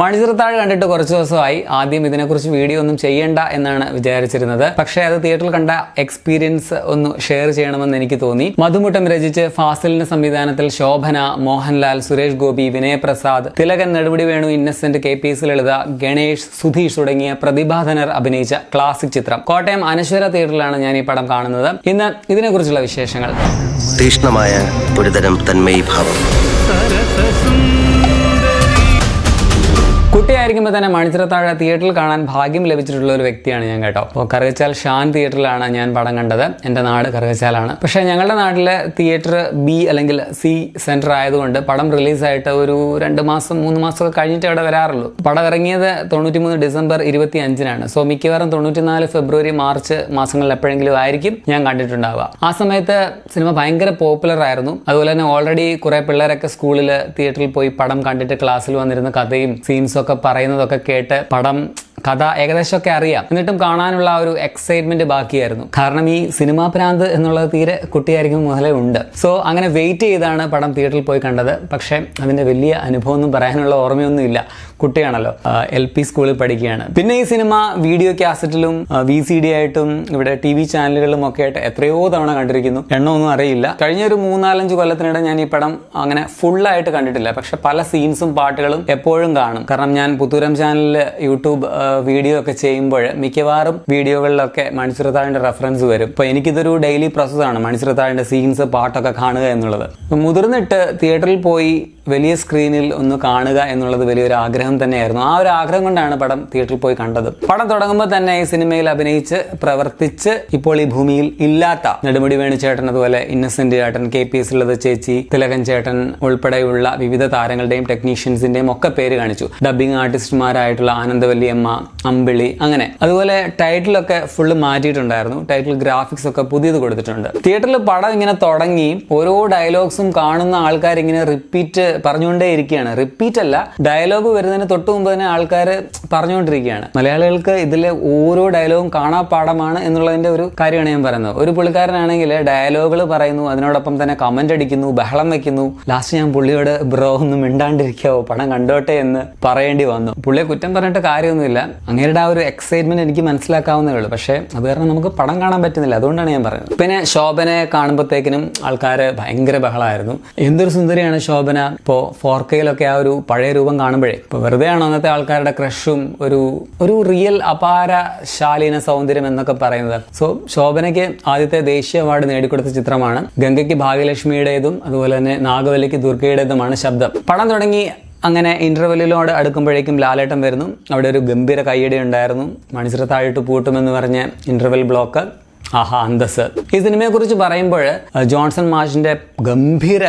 മണിച്ചിത്രത്താഴ് കണ്ടിട്ട് കുറച്ച് ദിവസമായി. ആദ്യം ഇതിനെക്കുറിച്ച് വീഡിയോ ഒന്നും ചെയ്യണ്ട എന്നാണ് വിചാരിച്ചിരുന്നത്. പക്ഷേ അത് തിയേറ്ററിൽ കണ്ട എക്സ്പീരിയൻസ് ഒന്ന് ഷെയർ ചെയ്യണമെന്ന് എനിക്ക് തോന്നി. മധുമുട്ടം രചിച്ച് ഫാസിലിന്റെ സംവിധാനത്തിൽ ശോഭന, മോഹൻലാൽ, സുരേഷ് ഗോപി, വിനയപ്രസാദ്, തിലകൻ, നെടുമുടി വേണു, ഇന്നസെന്റ്, KPS ലളിത, ഗണേഷ്, സുധീഷ് തുടങ്ങിയ പ്രതിഭാധനർ അഭിനയിച്ച ക്ലാസിക് ചിത്രം. കോട്ടയം അനശ്വര തിയേറ്ററിലാണ് ഞാൻ ഈ പടം കാണുന്നത്. ഇന്ന് ഇതിനെക്കുറിച്ചുള്ള വിശേഷങ്ങൾ. തീക്ഷ്ണമായ ഒരുതരം തന്മയീഭാവം. കുട്ടിയായിരിക്കുമ്പോൾ തന്നെ മണിച്ചിത്രത്താഴ് തിയേറ്ററിൽ കാണാൻ ഭാഗ്യം ലഭിച്ചിട്ടുള്ള ഒരു വ്യക്തിയാണ് ഞാൻ കേട്ടോ. അപ്പോൾ കറുകച്ചാൽ ഷാൻ തിയേറ്ററിലാണ് ഞാൻ പടം കണ്ടത്. എൻ്റെ നാട് കറുകച്ചാലാണ്. പക്ഷേ ഞങ്ങളുടെ നാട്ടിലെ തിയേറ്റർ B അല്ലെങ്കിൽ C സെൻറ്റർ ആയതുകൊണ്ട് പടം റിലീസായിട്ട് ഒരു 2 മാസം 3 മാസമൊക്കെ കഴിഞ്ഞിട്ട് അവിടെ വരാറുള്ളൂ. പടം ഇറങ്ങിയത് 93 ഡിസംബർ 25-നാണ്. സോ മിക്കവാറും 94 ഫെബ്രുവരി മാർച്ച് മാസങ്ങളിൽ എപ്പോഴെങ്കിലും ആയിരിക്കും ഞാൻ കണ്ടിട്ടുണ്ടാവുക. ആ സമയത്ത് സിനിമ ഭയങ്കര പോപ്പുലർ ആയിരുന്നു. അതുപോലെ തന്നെ ഓൾറെഡി കുറെ പിള്ളേരൊക്കെ സ്കൂളിൽ തിയേറ്ററിൽ പോയി പടം കണ്ടിട്ട് ക്ലാസ്സിൽ വന്നിരുന്ന കഥയും സീൻസും ഒക്കെ പറയുന്നതൊക്കെ കേട്ട് പടം കഥ ഏകദേശമൊക്കെ അറിയാം. എന്നിട്ടും കാണാനുള്ള ആ ഒരു എക്സൈറ്റ്മെന്റ് ബാക്കിയായിരുന്നു. കാരണം ഈ സിനിമാ പ്രാന്ത് എന്നുള്ളത് തീരെ കുട്ടിയായിരിക്കും മുതലേ ഉണ്ട്. സോ അങ്ങനെ വെയിറ്റ് ചെയ്താണ് പടം തിയേറ്ററിൽ പോയി കണ്ടത്. പക്ഷേ അതിന്റെ വലിയ അനുഭവമൊന്നും പറയാനുള്ള ഓർമ്മയൊന്നും ഇല്ല. കുട്ടിയാണല്ലോ, LP സ്കൂളിൽ പഠിക്കുകയാണ്. പിന്നെ ഈ സിനിമ വീഡിയോ കാസറ്റിലും VCD ആയിട്ടും ഇവിടെ TV ചാനലുകളിലും ഒക്കെ ആയിട്ട് എത്രയോ തവണ കണ്ടിരിക്കുന്നു. എണ്ണമൊന്നും അറിയില്ല. കഴിഞ്ഞ ഒരു 3-4 കൊല്ലത്തിനിടെ ഞാൻ ഈ പടം അങ്ങനെ ഫുള്ളായിട്ട് കണ്ടിട്ടില്ല. പക്ഷെ പല സീൻസും പാട്ടുകളും എപ്പോഴും കാണും. കാരണം ഞാൻ പുത്തൂരം ചാനലിൽ യൂട്യൂബ് വീഡിയോ ഒക്കെ ചെയ്യുമ്പോൾ മിക്കവാറും വീഡിയോകളിലൊക്കെ മണിച്ചിത്രത്താഴിന്റെ റെഫറൻസ് വരും. അപ്പോൾ എനിക്കിതൊരു ഡെയിലി പ്രോസസ്സാണ് മണിച്ചിത്രത്താഴിന്റെ സീൻസ്, പാട്ടൊക്കെ കാണുക എന്നുള്ളത്. മുതിർന്നിട്ട് തിയേറ്ററിൽ പോയി വലിയ സ്ക്രീനിൽ ഒന്ന് കാണുക എന്നുള്ളത് വലിയൊരു ആഗ്രഹം തന്നെയായിരുന്നു. ആ ഒരു ആഗ്രഹം കൊണ്ടാണ് പടം തിയേറ്ററിൽ പോയി കണ്ടത്. പടം തുടങ്ങുമ്പോൾ തന്നെ ഈ സിനിമയിൽ അഭിനയിച്ച് പ്രവർത്തിച്ച് ഇപ്പോൾ ഈ ഭൂമിയിൽ ഇല്ലാത്ത നെടുമുടി വേണു ചേട്ടൻ, അതുപോലെ ഇന്നസെന്റ് ചേട്ടൻ, KPS ലളിത ചേച്ചി, തിലകൻ ചേട്ടൻ ഉൾപ്പെടെയുള്ള വിവിധ താരങ്ങളുടെയും ടെക്നീഷ്യൻസിന്റെയും ഒക്കെ പേര് കാണിച്ചു. ഡബ്ബിംഗ് ആർട്ടിസ്റ്റുമാരായിട്ടുള്ള ആനന്ദവല്ലിയമ്മ, അമ്പിളി, അങ്ങനെ. അതുപോലെ ടൈറ്റിലൊക്കെ ഫുള്ള് മാറ്റിയിട്ടുണ്ടായിരുന്നു. ടൈറ്റിൽ ഗ്രാഫിക്സ് ഒക്കെ പുതിയത് കൊടുത്തിട്ടുണ്ട്. തിയേറ്ററിൽ പടം ഇങ്ങനെ തുടങ്ങി ഓരോ ഡയലോഗ്സും കാണുന്ന ആൾക്കാർ ഇങ്ങനെ റിപ്പീറ്റ് പറഞ്ഞുകൊണ്ടേ ഇരിക്കുകയാണ്. റിപ്പീറ്റ് അല്ല, ഡയലോഗ് വരുന്നതിന് തൊട്ട് മുമ്പ് തന്നെ ആൾക്കാർ പറഞ്ഞുകൊണ്ടിരിക്കുകയാണ്. മലയാളികൾക്ക് ഇതിലെ ഓരോ ഡയലോഗും കാണാപ്പാടമാണ് എന്നുള്ളതിന്റെ ഒരു കാര്യമാണ് ഞാൻ പറയുന്നത്. ഒരു പുള്ളിക്കാരനാണെങ്കിൽ ഡയലോഗുകൾ പറയുന്നു, അതിനോടൊപ്പം തന്നെ കമന്റ് അടിക്കുന്നു, ബഹളം വെക്കുന്നു. ലാസ്റ്റ് ഞാൻ പുള്ളിയോട് ബ്രോ ഒന്നും മിണ്ടാണ്ടിരിക്കാവോ, പടം കണ്ടോട്ടെ എന്ന് പറയേണ്ടി വന്നു. പുള്ളിയെ കുറ്റം പറഞ്ഞിട്ട് കാര്യമൊന്നുമില്ല. അങ്ങേരുടെ ആ ഒരു എക്സൈറ്റ്മെന്റ് എനിക്ക് മനസ്സിലാക്കാവുന്നേ ഉള്ളൂ. പക്ഷേ അത് കാരണം നമുക്ക് പടം കാണാൻ പറ്റുന്നില്ല. അതുകൊണ്ടാണ് ഞാൻ പറയുന്നത്. പിന്നെ ശോഭനയെ കാണുമ്പോഴത്തേക്കിനും ആൾക്കാർ ഭയങ്കര ബഹളമായിരുന്നു. എന്തൊരു സുന്ദരിയാണ് ശോഭന. ഇപ്പോൾ 4K-ലൊക്കെ ആ ഒരു പഴയ രൂപം കാണുമ്പോഴേ ഇപ്പോൾ വെറുതെയാണോ അന്നത്തെ ആൾക്കാരുടെ ക്രഷും ഒരു റിയൽ അപാര ശാലീന സൗന്ദര്യം എന്നൊക്കെ പറയുന്നത്. സോ ശോഭനയ്ക്ക് ആദ്യത്തെ ദേശീയ അവാർഡ് നേടിക്കൊടുത്ത ചിത്രമാണ്. ഗംഗയ്ക്ക് ഭാഗ്യലക്ഷ്മിയുടേതും അതുപോലെ തന്നെ നാഗവല്ലിക്ക് ദുർഗയുടേതുമാണ് ശബ്ദം. പടം തുടങ്ങി അങ്ങനെ ഇന്റർവെല്ലിനോട് അടുക്കുമ്പോഴേക്കും ലാലേട്ടൻ വരുന്നു. അവിടെ ഒരു ഗംഭീര കയ്യടി ഉണ്ടായിരുന്നു. മണിച്ചിത്രത്താഴിട്ട് പൂട്ടുമെന്ന് പറഞ്ഞ ഇന്റർവെൽ ബ്ലോക്ക്. ആഹാ, അന്തസ്. ഈ സിനിമയെ കുറിച്ച് പറയുമ്പോൾ ജോൺസൺ മാഷിന്റെ ഗംഭീര,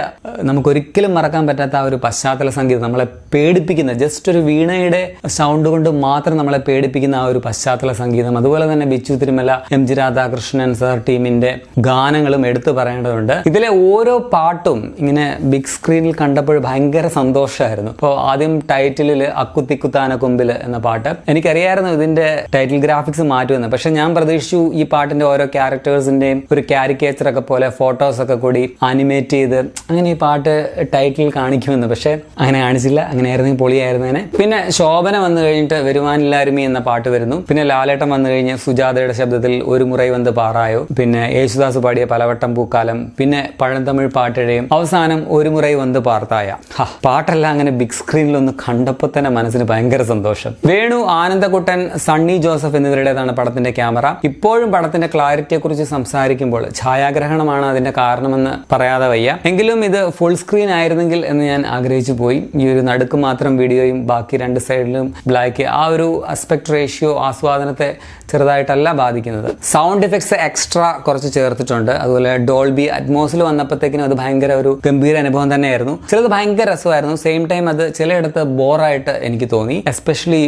നമുക്കൊരിക്കലും മറക്കാൻ പറ്റാത്ത ആ ഒരു പശ്ചാത്തല സംഗീതം, നമ്മളെ പേടിപ്പിക്കുന്ന, ജസ്റ്റ് ഒരു വീണയുടെ സൗണ്ട് കൊണ്ട് മാത്രം നമ്മളെ പേടിപ്പിക്കുന്ന ആ ഒരു പശ്ചാത്തല സംഗീതം. അതുപോലെ തന്നെ ബിച്ചു തിരുമല, MG രാധാകൃഷ്ണൻ സർ ടീമിന്റെ ഗാനങ്ങളും എടുത്തു പറയേണ്ടതുണ്ട്. ഇതിലെ ഓരോ പാട്ടും ഇങ്ങനെ ബിഗ് സ്ക്രീനിൽ കണ്ടപ്പോൾ ഭയങ്കര സന്തോഷമായിരുന്നു. ഇപ്പോൾ ആദ്യം ടൈറ്റിലിൽ അക്കുത്തിക്കുത്താന കൊമ്പില് എന്ന പാട്ട്, എനിക്കറിയായിരുന്നു ഇതിന്റെ ടൈറ്റിൽ ഗ്രാഫിക്സ് മാറ്റുമെന്ന്. പക്ഷെ ഞാൻ പ്രതീക്ഷിച്ചു ഈ പാട്ടിന്റെ ഓരോ ക്യാരക്ടേഴ്സിന്റെയും ഒരു കാരിക്കേച്ചർ ഒക്കെ പോലെ ഫോട്ടോസ് ഒക്കെ കൂടി ആനിമേറ്റ് ചെയ്ത് അങ്ങനെ ഈ പാട്ട് ടൈറ്റിൽ കാണിക്കുമെന്ന്. പക്ഷെ അങ്ങനെ കാണിച്ചില്ല. അങ്ങനെയായിരുന്നെങ്കിൽ പൊളിയായിരുന്നേനെ. പിന്നെ ശോഭന വന്നു കഴിഞ്ഞിട്ട് വരുവാനില്ലാരുമി എന്ന പാട്ട് വരുന്നു. പിന്നെ ലാലേട്ടൻ വന്നു കഴിഞ്ഞ് സുജാതയുടെ ശബ്ദത്തിൽ ഒരു മുറൈ വന്ന് പാറായോ, പിന്നെ യേശുദാസ് പാടിയ പലവട്ടം പൂക്കാലം, പിന്നെ പഴന്തമിഴ് പാട്ടിഴയും, അവസാനം ഒരു മുറൈ വന്ന് പാർത്തായ. പാട്ടെല്ലാം അങ്ങനെ ബിഗ് സ്ക്രീനിൽ ഒന്ന് കണ്ടപ്പോൾ തന്നെ മനസ്സിന് ഭയങ്കര സന്തോഷം. വേണു, ആനന്ദക്കുട്ടൻ, സണ്ണി ജോസഫ് എന്നിവരുടേതാണ് പടത്തിന്റെ ക്യാമറ. ഇപ്പോഴും പടത്തിന്റെ ക്ലാരിറ്റിയെ കുറിച്ച് സംസാരിക്കുമ്പോൾ ഛായാഗ്രഹണമാണ് അതിന്റെ കാരണമെന്ന് പറയാതെ വയ്യ. എങ്കിലും ഇത് ഫുൾ സ്ക്രീൻ ആയിരുന്നെങ്കിൽ എന്ന് ഞാൻ ആഗ്രഹിച്ചു പോയി. ഈ ഒരു നടുക്ക് മാത്രം വീഡിയോയും ബാക്കി 2 സൈഡിലും ബ്ലാക്ക്, ആ ഒരു അസ്പെക്ട് റേഷ്യോ ആസ്വാദനത്തെ ചെറുതായിട്ടല്ല ബാധിക്കുന്നത്. സൗണ്ട് ഇഫക്ട്സ് എക്സ്ട്രാ കുറച്ച് ചേർത്തിട്ടുണ്ട്. അതുപോലെ ഡോൾബി അറ്റ്മോസിൽ വന്നപ്പോഴത്തേക്കിനും അത് ഭയങ്കര ഒരു ഗംഭീര അനുഭവം തന്നെയായിരുന്നു. ചിലത് ഭയങ്കര രസമായിരുന്നു. സെയിം ടൈം അത് ചിലയിടത്ത് ബോറായിട്ട് എനിക്ക് തോന്നി. എസ്പെഷ്യലി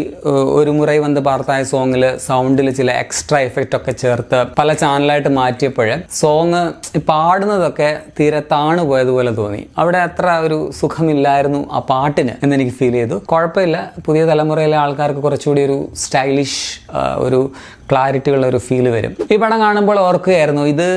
ഒരു മുറൈ വന്ന് പാർത്തായ സോങ്ങില് സൗണ്ടിൽ ചില എക്സ്ട്രാ എഫക്റ്റ് ഒക്കെ ചേർത്ത് പല ചാനലായിട്ട് മാറ്റിയപ്പോൾ സോങ് പാടുന്നതൊക്കെ തീരെ താണു പോയതുപോലെ തോന്നി. അവിടെ അത്ര ഒരു സുഖമില്ലായിരുന്നു ആ പാട്ടിന് എന്നെനിക്ക് ഫീൽ ചെയ്തു. കുഴപ്പമില്ല, പുതിയ തലമുറയിലെ ആൾക്കാർക്ക് കുറച്ചുകൂടി ഒരു സ്റ്റൈലിഷ്, ഒരു ക്ലാരിറ്റി ഉള്ള ഒരു ഫീൽ വരും. ഈ പടം കാണുമ്പോൾ ഓർക്കുകയായിരുന്നു, ഇത്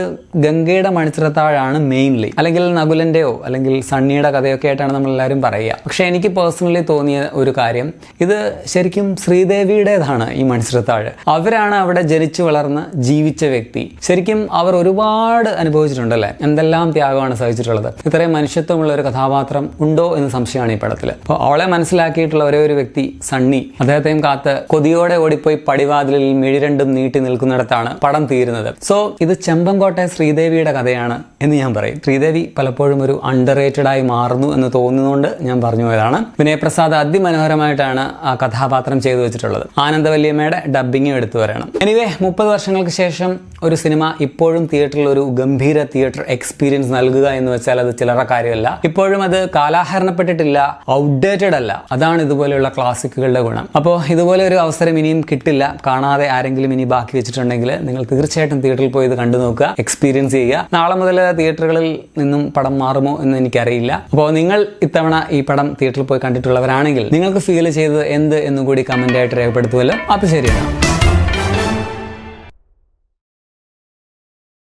ഗംഗയുടെ മണിച്ചിത്രത്താഴാണ് മെയിൻലി, അല്ലെങ്കിൽ നകുലൻ്റെയോ അല്ലെങ്കിൽ സണ്ണിയുടെ കഥയൊക്കെ ആയിട്ടാണ് നമ്മളെല്ലാവരും പറയുക. പക്ഷേ എനിക്ക് പേഴ്സണലി തോന്നിയ ഒരു കാര്യം, ഇത് ശരിക്കും ശ്രീദേവിയുടേതാണ്. ഈ മണിച്ചിത്രത്താഴ് അവരാണ് അവിടെ ജനിച്ചു വളർന്ന് ജീവിച്ച വ്യക്തി. ശരിക്കും അവർ ഒരുപാട് അനുഭവിച്ചിട്ടുണ്ടല്ലേ, എന്തെല്ലാം ത്യാഗമാണ് സഹിച്ചിട്ടുള്ളത്. ഇത്രയും മനുഷ്യത്വമുള്ള ഒരു കഥാപാത്രം ഉണ്ടോ എന്ന് സംശയമാണ് ഈ പടത്തിൽ. അപ്പോൾ അവളെ മനസ്സിലാക്കിയിട്ടുള്ള ഒരേ ഒരു വ്യക്തി സണ്ണി. അദ്ദേഹത്തെയും കാത്ത് കൊതിയോടെ ഓടിപ്പോയി പടിവാതിലിൽ മിഴിരണ്ടും നീട്ടി നിൽക്കുന്നിടത്താണ് പടം തീരുന്നത്. സോ ഇത് ചെമ്പങ്കോട്ടെ ശ്രീദേവിയുടെ കഥയാണ് എന്ന് ഞാൻ പറയും. ശ്രീദേവി പലപ്പോഴും ഒരു അണ്ടർ റേറ്റഡ് ആയി മാറുന്നു എന്ന് തോന്നുന്നതുകൊണ്ട് ഞാൻ പറഞ്ഞു പോയതാണ്. വിനയപ്രസാദ് അതിമനോഹരമായിട്ടാണ് ആ കഥാപാത്രം ചെയ്തു വെച്ചിട്ടുള്ളത്. ആനന്ദവല്ലിയമ്മയുടെ ഡബ്ബിങ്ങും എടുത്തു വരണം. എനിവേ 30 വർഷങ്ങൾക്ക് ശേഷം ഒരു സിനിമ ഇപ്പോഴും തിയേറ്ററിൽ ഒരു ഗംഭീര തിയേറ്റർ എക്സ്പീരിയൻസ് നൽകുക എന്ന് വെച്ചാൽ അത് ചില്ലറ കാര്യമല്ല. ഇപ്പോഴും അത് കാലാഹരണപ്പെട്ടിട്ടില്ല, ഔട്ട്ഡേറ്റഡ് അല്ല. അതാണ് ഇതുപോലെയുള്ള ക്ലാസിക്കുകളുടെ ഗുണം. അപ്പോൾ ഇതുപോലെ ഒരു അവസരം ഇനിയും കിട്ടില്ല. കാണാതെ ആരെങ്കിലും ഇനി ബാക്കി വെച്ചിട്ടുണ്ടെങ്കിൽ നിങ്ങൾ തീർച്ചയായിട്ടും തിയേറ്ററിൽ പോയി ഇത് കണ്ടു നോക്കുക, എക്സ്പീരിയൻസ് ചെയ്യുക. നാളെ മുതൽ തിയേറ്ററുകളിൽ നിന്നും പടം മാറുമോ എന്ന് എനിക്കറിയില്ല. അപ്പോൾ നിങ്ങൾ ഇത്തവണ ഈ പടം തിയേറ്ററിൽ പോയി കണ്ടിട്ടുള്ളവരാണെങ്കിൽ നിങ്ങൾക്ക് ഫീൽ ചെയ്തത് എന്ത് എന്നും കൂടി കമന്റ് ആയിട്ട് രേഖപ്പെടുത്തുമല്ലോ. അപ്പോൾ ശരിയാണ്.